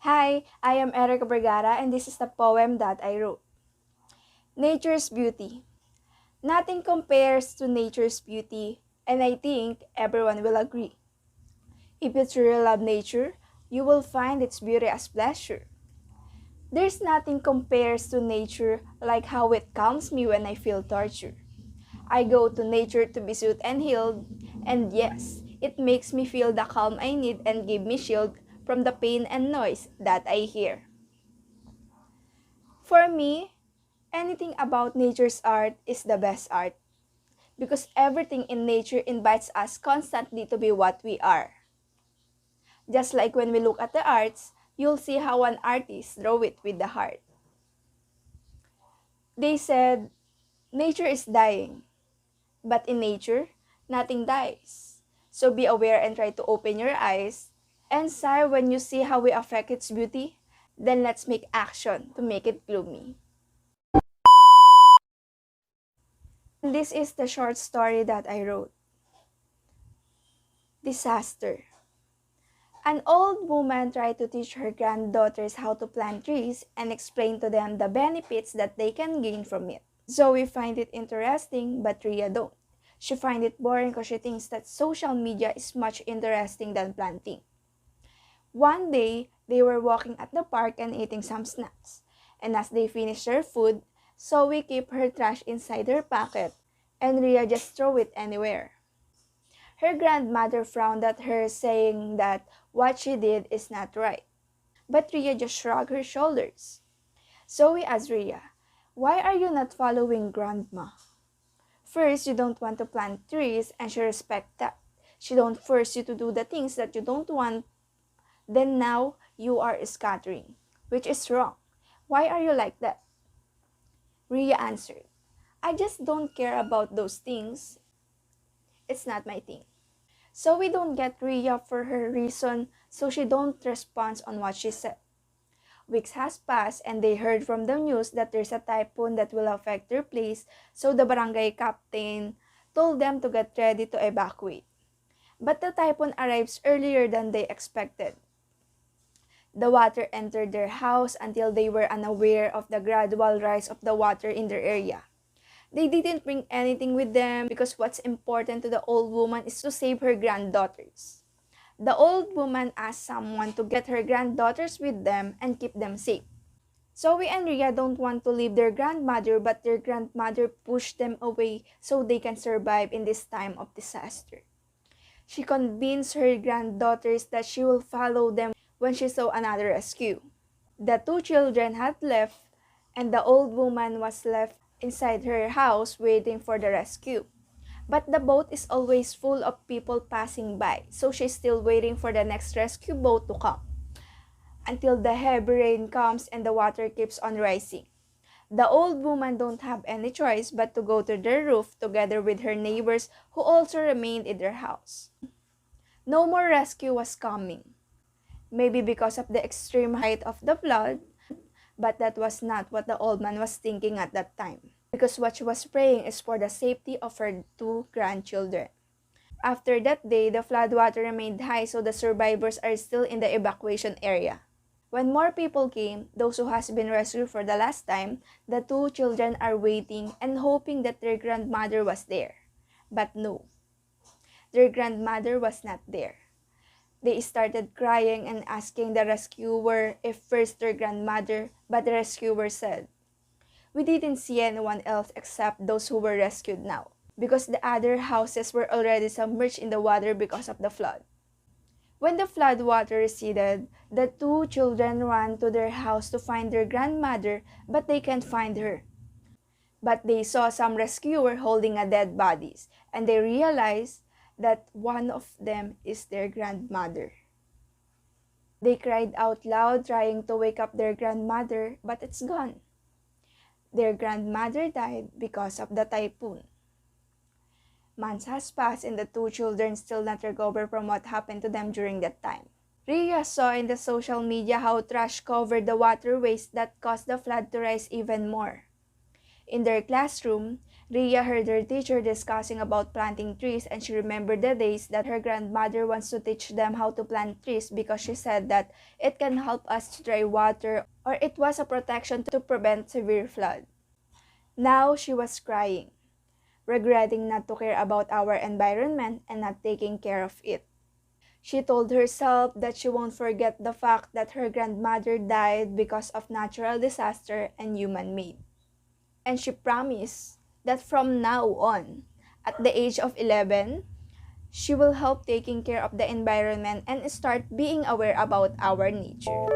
Hi, I am Vergara and this is the poem that I wrote. Nature's beauty. Nothing compares to nature's beauty, and I think everyone will agree. If you truly love nature, you will find its beauty as pleasure. There's nothing compares to nature like how it calms me when I feel torture. I go to nature to be soothed and healed, and yes, it makes me feel the calm I need and give me shield from the pain and noise that I hear. For me, anything about nature's art is the best art because everything in nature invites us constantly to be what we are. Just like when we look at the arts, you'll see how an artist draw it with the heart. They said, nature is dying, but in nature, nothing dies. So be aware and try to open your eyes and sigh when you see how we affect its beauty. Then let's make action to make it gloomy. And this is the short story that I wrote. Disaster. An old woman tried to teach her granddaughters how to plant trees and explain to them the benefits that they can gain from it. Zoe find it interesting, but Ria don't. She find it boring because she thinks that social media is much interesting than planting. One day, they were walking at the park and eating some snacks. And as they finished their food, Zoe kept her trash inside her pocket, and Ria just threw it anywhere. Her grandmother frowned at her, saying that what she did is not right. But Ria just shrugged her shoulders. Zoe asked Ria, "Why are you not following Grandma? First, you don't want to plant trees, and she respects that. She don't force you to do the things that you don't want. Then now, you are scattering, which is wrong. Why are you like that?" Ria answered, "I just don't care about those things. It's not my thing." So we don't get Ria for her reason, so she don't respond on what she said. Weeks has passed and they heard from the news that there's a typhoon that will affect their place, so the barangay captain told them to get ready to evacuate. But the typhoon arrives earlier than they expected. The water entered their house until they were unaware of the gradual rise of the water in their area. They didn't bring anything with them because what's important to the old woman is to save her granddaughters. The old woman asked someone to get her granddaughters with them and keep them safe. Zoe and Ria don't want to leave their grandmother, but their grandmother pushed them away so they can survive in this time of disaster. She convinced her granddaughters that she will follow them when she saw another rescue. The two children had left, and the old woman was left inside her house waiting for the rescue. But the boat is always full of people passing by, so she's still waiting for the next rescue boat to come until the heavy rain comes and the water keeps on rising. The old woman don't have any choice but to go to their roof together with her neighbors who also remained in their house. No more rescue was coming, maybe because of the extreme height of the flood, but that was not what the old man was thinking at that time, because what she was praying is for the safety of her two grandchildren. After that day, the floodwater remained high, so the survivors are still in the evacuation area. When more people came, those who has been rescued for the last time, the two children are waiting and hoping that their grandmother was there. But no, their grandmother was not there. They started crying and asking the rescuer if first their grandmother, but the rescuer said, "We didn't see anyone else except those who were rescued now, because the other houses were already submerged in the water because of the flood." When the flood water receded, the two children ran to their house to find their grandmother, but they can't find her. But they saw some rescuer holding a dead bodies, and they realized that one of them is their grandmother. They cried out loud, trying to wake up their grandmother, but it's gone. Their grandmother died because of the typhoon. Months has passed and the two children still not recover from what happened to them during that time. Ria saw in the social media how trash covered the waterways that caused the flood to rise even more. In their classroom, Ria heard her teacher discussing about planting trees, and she remembered the days that her grandmother wants to teach them how to plant trees because she said that it can help us to dry water or it was a protection to prevent severe flood. Now she was crying, regretting not to care about our environment and not taking care of it. She told herself that she won't forget the fact that her grandmother died because of natural disaster and human made. And she promised that from now on, at the age of 11, she will help taking care of the environment and start being aware about our nature.